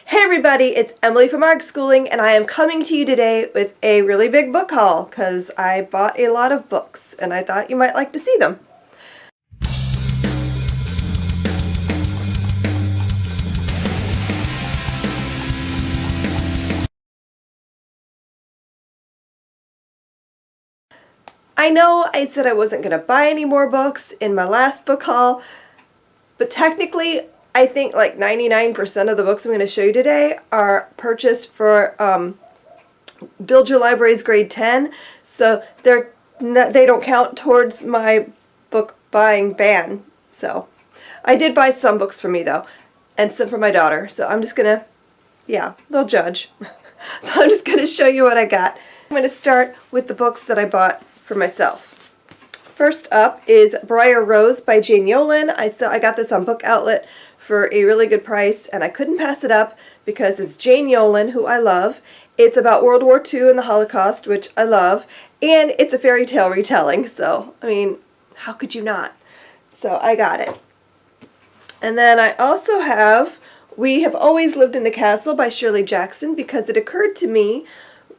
Hey everybody, it's Emily from ARG Schooling, and I am coming to you today with a really big book haul because I bought a lot of books and I thought you might like to see them. I know I said I wasn't going to buy any more books in my last book haul, but technically I think like 99% of the books I'm going to show you today are purchased for Build Your Libraries Grade 10, so they don't count towards my book buying ban. So I did buy some books for me though, and some for my daughter, so I'm just gonna, yeah, they'll judge. So I'm just gonna show you what I got. I'm gonna start with the books that I bought for myself. First up is Briar Rose by Jane Yolen. I got this on Book Outlet for a really good price, and I couldn't pass it up because it's Jane Yolen, who I love. It's about World War II and the Holocaust, which I love, and it's a fairy tale retelling, so, I mean, how could you not? So I got it. And then I also have We Have Always Lived in the Castle by Shirley Jackson, because it occurred to me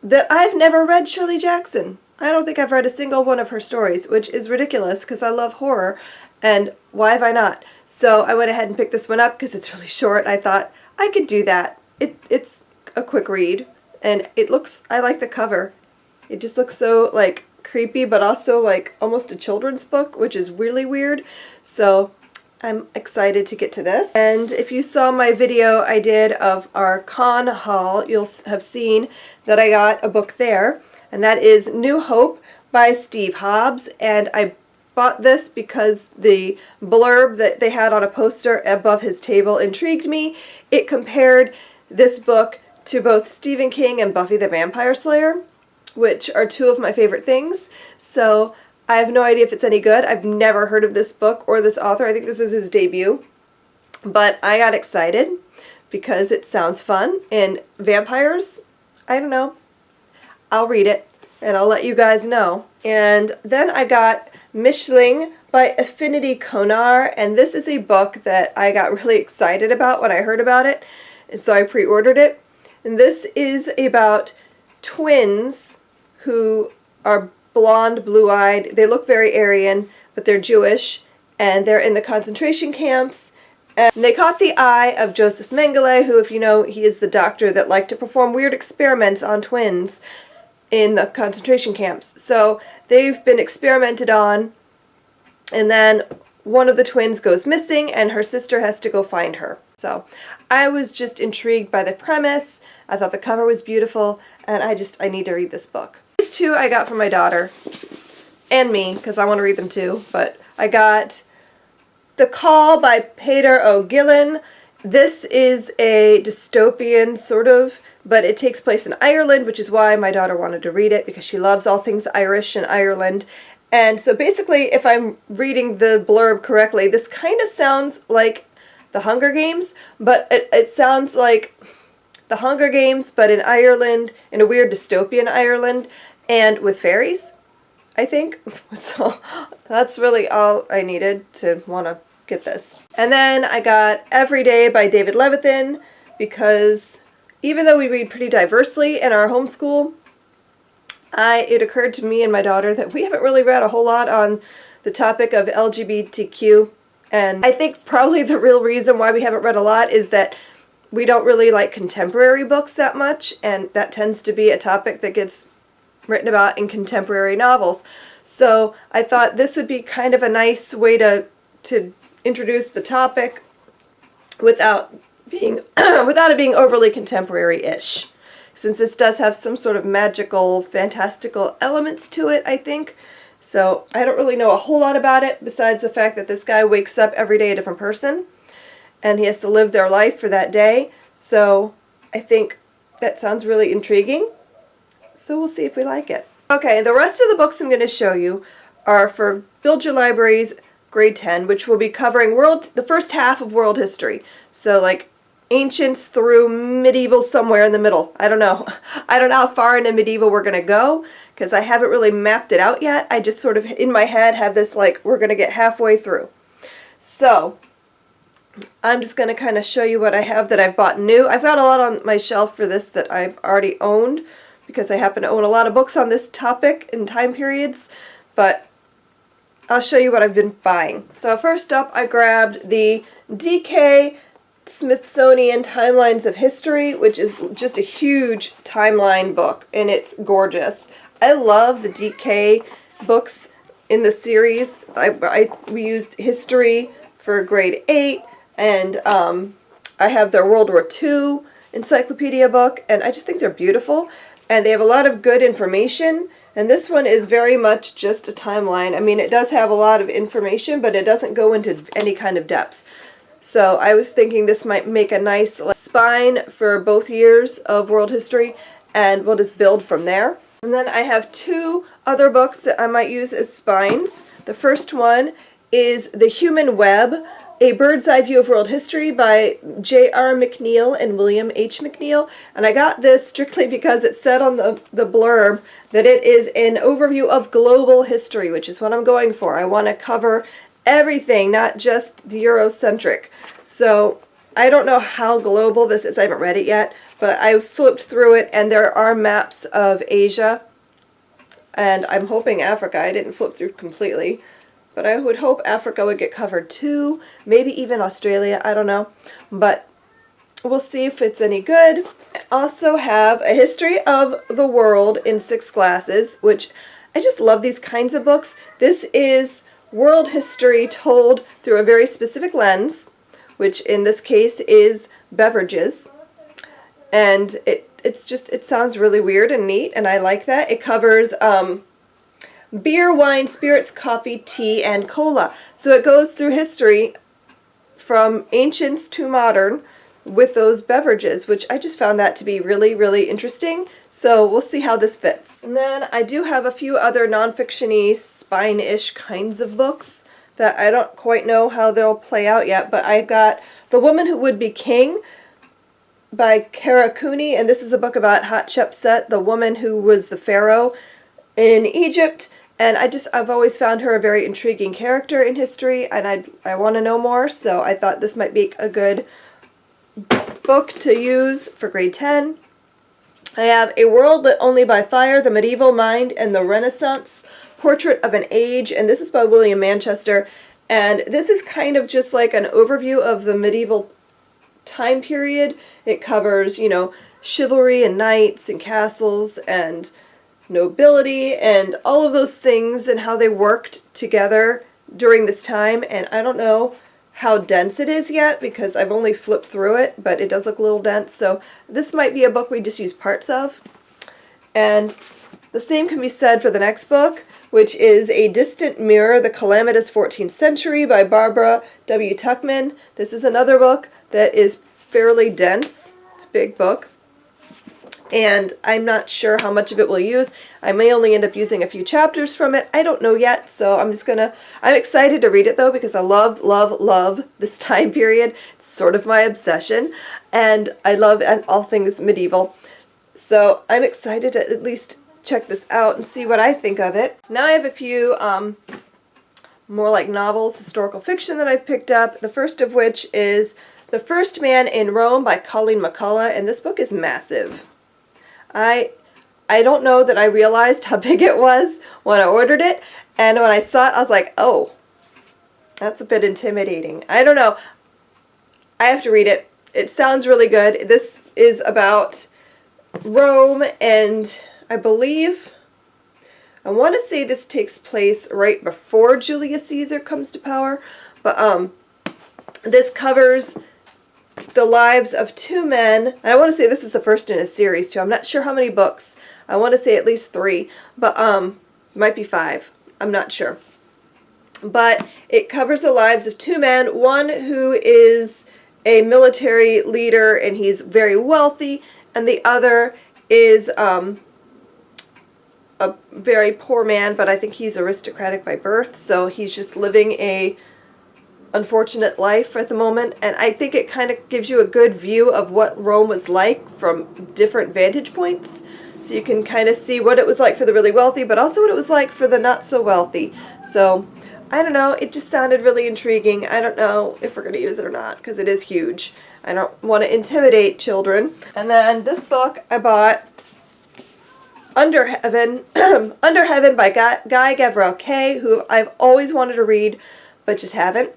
that I've never read Shirley Jackson. I don't think I've read a single one of her stories, which is ridiculous because I love horror, and why have I not? So I went ahead and picked this one up because it's really short. I thought I could do that. It's a quick read, and I like the cover. It just looks so like creepy, but also like almost a children's book, which is really weird. So I'm excited to get to this. And if you saw my video I did of our con haul, you'll have seen that I got a book there, and that is New Hope by Steve Hobbs. And I bought this because the blurb that they had on a poster above his table intrigued me. It compared this book to both Stephen King and Buffy the Vampire Slayer, which are two of my favorite things. So I have no idea if it's any good. I've never heard of this book or this author. I think this is his debut. But I got excited because it sounds fun. And vampires, I don't know. I'll read it and I'll let you guys know. And then I got Mischling by Affinity Konar, and this is a book that I got really excited about when I heard about it, and so I pre-ordered it. And this is about twins who are blonde, blue-eyed. They look very Aryan, but they're Jewish, and they're in the concentration camps. And they caught the eye of Joseph Mengele, who, if you know, he is the doctor that liked to perform weird experiments on twins in the concentration camps. So they've been experimented on, and then one of the twins goes missing, and her sister has to go find her. So I was just intrigued by the premise. I thought the cover was beautiful, and I need to read this book. These two I got for my daughter and me, because I want to read them too, but I got The Call by Peter O'Gillen. This is a dystopian, sort of, but it takes place in Ireland, which is why my daughter wanted to read it, because she loves all things Irish and Ireland. And so basically, if I'm reading the blurb correctly, this kind of sounds like The Hunger Games, but it sounds like The Hunger Games, but in Ireland, in a weird dystopian Ireland, and with fairies, I think. So that's really all I needed to want to get this. And then I got Every Day by David Levithan, because even though we read pretty diversely in our homeschool, it occurred to me and my daughter that we haven't really read a whole lot on the topic of LGBTQ. And I think probably the real reason why we haven't read a lot is that we don't really like contemporary books that much, and that tends to be a topic that gets written about in contemporary novels. So I thought this would be kind of a nice way to introduce the topic without it being overly contemporary-ish, since this does have some sort of magical, fantastical elements to it, I think. So I don't really know a whole lot about it besides the fact that this guy wakes up every day a different person, and he has to live their life for that day. So I think that sounds really intriguing. So we'll see if we like it. Okay, the rest of the books I'm going to show you are for Build Your Libraries Grade 10, which will be covering the first half of world history. So like ancients through medieval, somewhere in the middle. I don't know. I don't know how far into medieval we're going to go, because I haven't really mapped it out yet. I just sort of, in my head, have this like, we're going to get halfway through. So I'm just going to kind of show you what I have that I've bought new. I've got a lot on my shelf for this that I've already owned because I happen to own a lot of books on this topic in time periods, but I'll show you what I've been buying. So first up, I grabbed the DK Smithsonian Timelines of History, which is just a huge timeline book, and it's gorgeous. I love the DK books in the series. We used history for grade 8, and I have their World War II encyclopedia book, and I just think they're beautiful, and they have a lot of good information. And this one is very much just a timeline. I mean, it does have a lot of information, but it doesn't go into any kind of depth. So I was thinking this might make a nice spine for both years of world history, and we'll just build from there. And then I have two other books that I might use as spines. The first one is The Human Web, A Bird's Eye View of World History by J.R. McNeill and William H. McNeill. And I got this strictly because it said on the blurb that it is an overview of global history, which is what I'm going for. I want to cover everything, not just the Eurocentric. So I don't know how global this is. I haven't read it yet, but I flipped through it, and there are maps of Asia, and I'm hoping Africa. I didn't flip through completely, but I would hope Africa would get covered too, maybe even Australia, I don't know, but we'll see if it's any good. I also have a history of the world in 6 glasses, which I just love these kinds of books. This is world history told through a very specific lens, which in this case is beverages, and it sounds really weird and neat, and I like that. It covers beer, wine, spirits, coffee, tea, and cola. So it goes through history from ancients to modern with those beverages, which I just found that to be really, really interesting. So we'll see how this fits. And then I do have a few other nonfiction-y, spine-ish kinds of books that I don't quite know how they'll play out yet, but I got The Woman Who Would Be King by Kara Cooney, and this is a book about Hatshepsut, the woman who was the pharaoh in Egypt. And I've always found her a very intriguing character in history, and I want to know more, so I thought this might be a good book to use for grade 10. I have A World Lit Only by Fire, The Medieval Mind and the Renaissance, Portrait of an Age, and this is by William Manchester. And this is kind of just like an overview of the medieval time period. It covers, chivalry and knights and castles and nobility and all of those things and how they worked together during this time. And I don't know how dense it is yet because I've only flipped through it, but it does look a little dense. So this might be a book we just use parts of. And the same can be said for the next book, which is A Distant Mirror, The Calamitous 14th Century by Barbara W. Tuchman. This is another book that is fairly dense. It's a big book. And I'm not sure how much of it we'll use. I may only end up using a few chapters from it. I don't know yet, so I'm excited to read it though because I love, love, love this time period. It's sort of my obsession, and I love all things medieval. So I'm excited to at least check this out and see what I think of it. Now I have a few more like novels, historical fiction that I've picked up. The first of which is The First Man in Rome by Colleen McCullough, and this book is massive. I don't know that I realized how big it was when I ordered it, and when I saw it, I was like, oh, that's a bit intimidating. I don't know. I have to read it. It sounds really good. This is about Rome, and I want to say this takes place right before Julius Caesar comes to power, but this covers the lives of 2 men, and I want to say this is the first in a series too. I'm not sure how many books. I want to say at least 3, but might be 5. I'm not sure. But it covers the lives of 2 men, one who is a military leader and he's very wealthy, and the other is a very poor man, but I think he's aristocratic by birth, so he's just living a unfortunate life at the moment. And I think it kind of gives you a good view of what Rome was like from different vantage points. So you can kind of see what it was like for the really wealthy, but also what it was like for the not so wealthy. So I don't know, it just sounded really intriguing. I don't know if we're going to use it or not because it is huge. I don't want to intimidate children. And then this book I bought, Under Heaven, Under Heaven by Guy Gavriel Kay, who I've always wanted to read but just haven't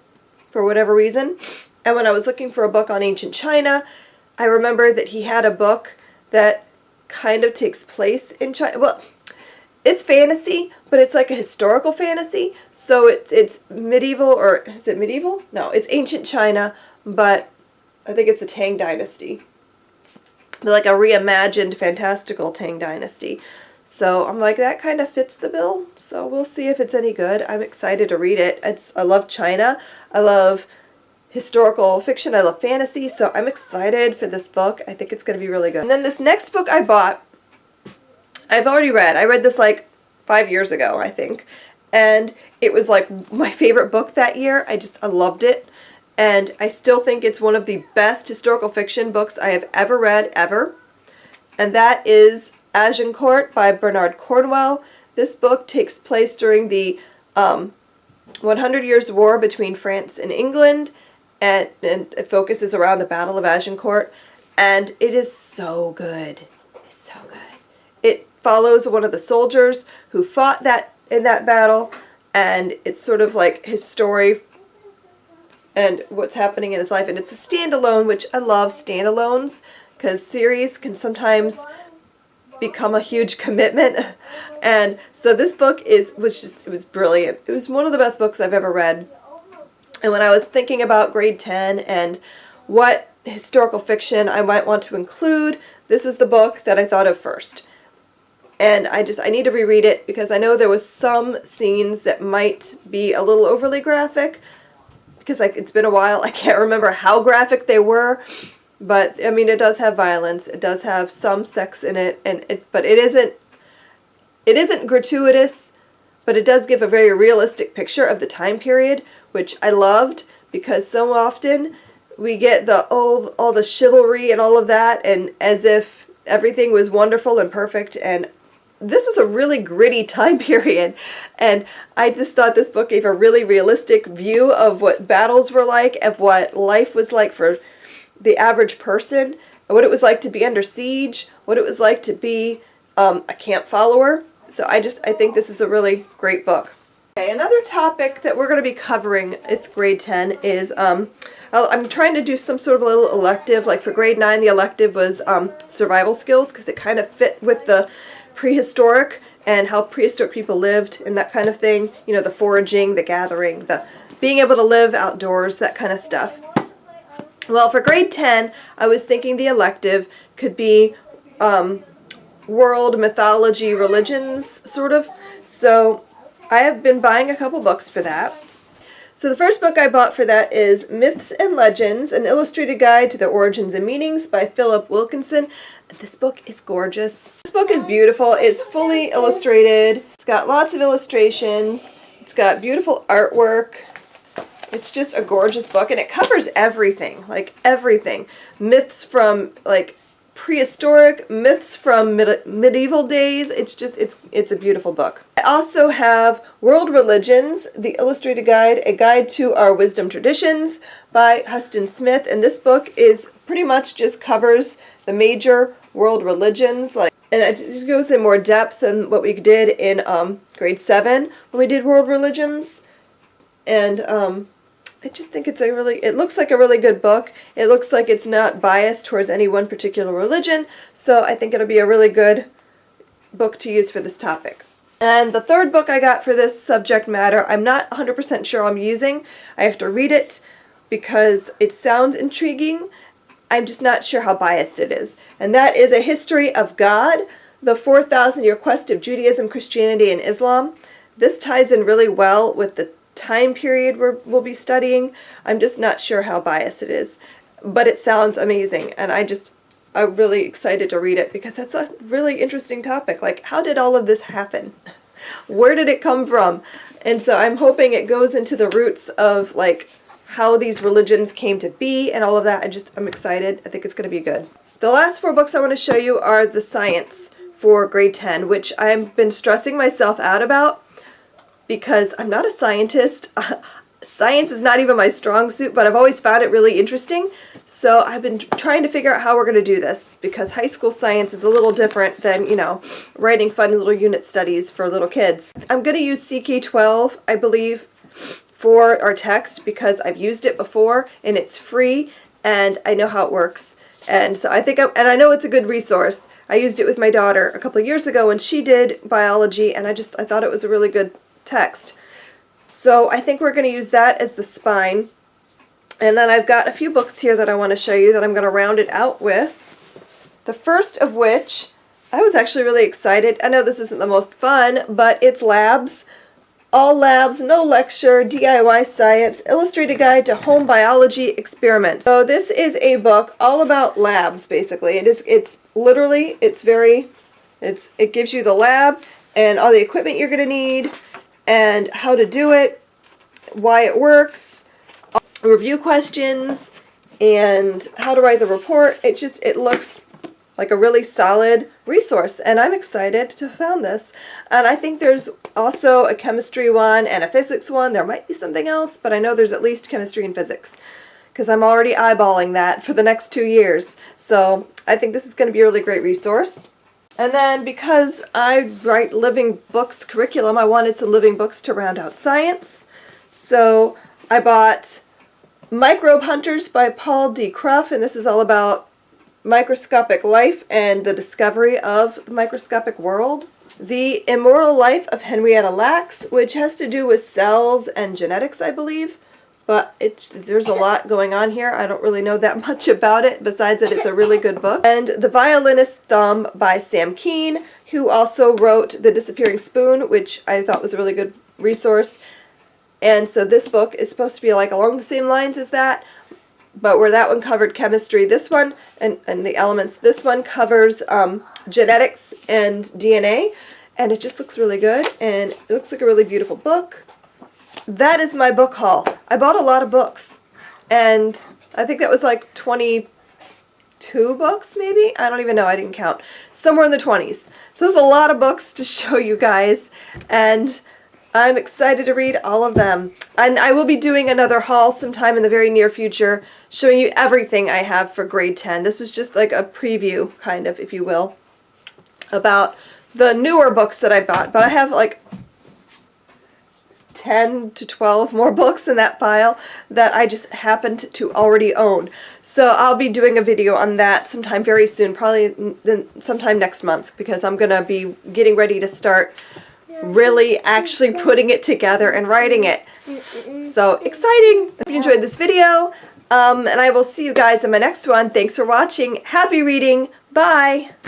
for whatever reason. And when I was looking for a book on ancient China, I remember that he had a book that kind of takes place in China. Well, it's fantasy, but it's like a historical fantasy. So it's medieval, or is it medieval? No, it's ancient China, but I think it's the Tang Dynasty. But like a reimagined fantastical Tang Dynasty. So I'm like, that kind of fits the bill. So we'll see if it's any good. I'm excited to read it. I love China. I love historical fiction. I love fantasy. So I'm excited for this book. I think it's going to be really good. And then this next book I bought, I've already read. I read this like 5 years ago, I think. And it was like my favorite book that year. I loved it. And I still think it's one of the best historical fiction books I have ever read, ever. And that is Agincourt by Bernard Cornwell. This book takes place during the 100 Years' War between France and England. And it focuses around the Battle of Agincourt. And it is so good. It's so good. It follows one of the soldiers who fought in that battle. And it's sort of like his story and what's happening in his life. And it's a standalone, which I love standalones, because series can sometimes become a huge commitment. And so this book was brilliant. It was one of the best books I've ever read. And when I was thinking about grade 10 and what historical fiction I might want to include, this is the book that I thought of first. And I need to reread it because I know there was some scenes that might be a little overly graphic, because it's been a while. I can't remember how graphic they were, but I mean, it does have violence. It does have some sex in it, but it isn't gratuitous, but it does give a very realistic picture of the time period, which I loved, because so often we get all the chivalry and all of that, and as if everything was wonderful and perfect, and this was a really gritty time period, and I just thought this book gave a really realistic view of what battles were like, of what life was like for the average person, what it was like to be under siege, what it was like to be a camp follower. So I think this is a really great book. Okay, another topic that we're going to be covering with grade 10 is, I'm trying to do some sort of a little elective. Like for grade 9, the elective was survival skills, because it kind of fit with the prehistoric and how prehistoric people lived and that kind of thing. You know, the foraging, the gathering, the being able to live outdoors, that kind of stuff. Well, for grade 10, I was thinking the elective could be world, mythology, religions, sort of. So I have been buying a couple books for that. So the first book I bought for that is Myths and Legends, An Illustrated Guide to the Origins and Meanings by Philip Wilkinson. This book is gorgeous. This book is beautiful. It's fully illustrated. It's got lots of illustrations. It's got beautiful artwork. It's just a gorgeous book, and it covers everything, like everything. Myths from like prehistoric, myths from medieval days. It's a beautiful book. I also have World Religions, The Illustrated Guide, A Guide to Our Wisdom Traditions by Huston Smith, and this book is pretty much just covers the major world religions, and it just goes in more depth than what we did in grade 7 when we did world religions. And I just think it looks like a really good book. It looks like it's not biased towards any one particular religion, so I think it'll be a really good book to use for this topic. And the third book I got for this subject matter, I'm not 100% sure I'm using. I have to read it because it sounds intriguing. I'm just not sure how biased it is. And that is A History of God, the 4,000-Year Quest of Judaism, Christianity, and Islam. This ties in really well with the time period we'll be studying. I'm just not sure how biased it is. But it sounds amazing, and I'm really excited to read it because it's a really interesting topic. Like, how did all of this happen? Where did it come from? And so I'm hoping it goes into the roots of, like, how these religions came to be and all of that. I'm excited. I think it's going to be good. The last 4 books I want to show you are the science for grade 10, which I've been stressing myself out about because I'm not a scientist. Science is not even my strong suit, but I've always found it really interesting. So I've been trying to figure out how we're going to do this, because high school science is a little different than, you know, writing fun little unit studies for little kids. I'm going to use CK12, I believe, for our text, because I've used it before and it's free and I know how it works. And so I think, and I know it's a good resource. I used it with my daughter a couple of years ago when she did biology, and I thought it was a really good text. So I think we're going to use that as the spine. And then I've got a few books here that I want to show you that I'm going to round it out with. The first of which, I was actually really excited. I know this isn't the most fun, but it's Labs. All Labs, No Lecture, DIY Science, Illustrated Guide to Home Biology Experiments. So this is a book all about labs, basically. It gives you the lab and all the equipment you're going to need, and how to do it, why it works, review questions, and how to write the report. It looks like a really solid resource, and I'm excited to have found this. And I think there's also a chemistry one and a physics one. There might be something else, but I know there's at least chemistry and physics, because I'm already eyeballing that for the next 2 years. So I think this is going to be a really great resource. And then because I write living books curriculum, I wanted some living books to round out science. So I bought Microbe Hunters by Paul D. Cruff, and this is all about microscopic life and the discovery of the microscopic world. The Immortal Life of Henrietta Lacks, which has to do with cells and genetics, I believe. But there's a lot going on here. I don't really know that much about it, besides that it's a really good book. And The Violinist's Thumb by Sam Keen, who also wrote The Disappearing Spoon, which I thought was a really good resource. And so this book is supposed to be like along the same lines as that, but where that one covered chemistry, this one, and the elements, this one covers genetics and DNA, and it just looks really good, and it looks like a really beautiful book. That is my book haul. I bought a lot of books, and I think that was like 22 books maybe? I don't even know, I didn't count. Somewhere in the 20s. So there's a lot of books to show you guys, and I'm excited to read all of them. And I will be doing another haul sometime in the very near future, showing you everything I have for grade 10. This was just like a preview, kind of, if you will, about the newer books that I bought. But I have like 10 to 12 more books in that pile that I just happened to already own. So I'll be doing a video on that sometime very soon, probably sometime next month, because I'm going to be getting ready to start really actually putting it together and writing it. So exciting! Hope you enjoyed this video, and I will see you guys in my next one. Thanks for watching. Happy reading. Bye!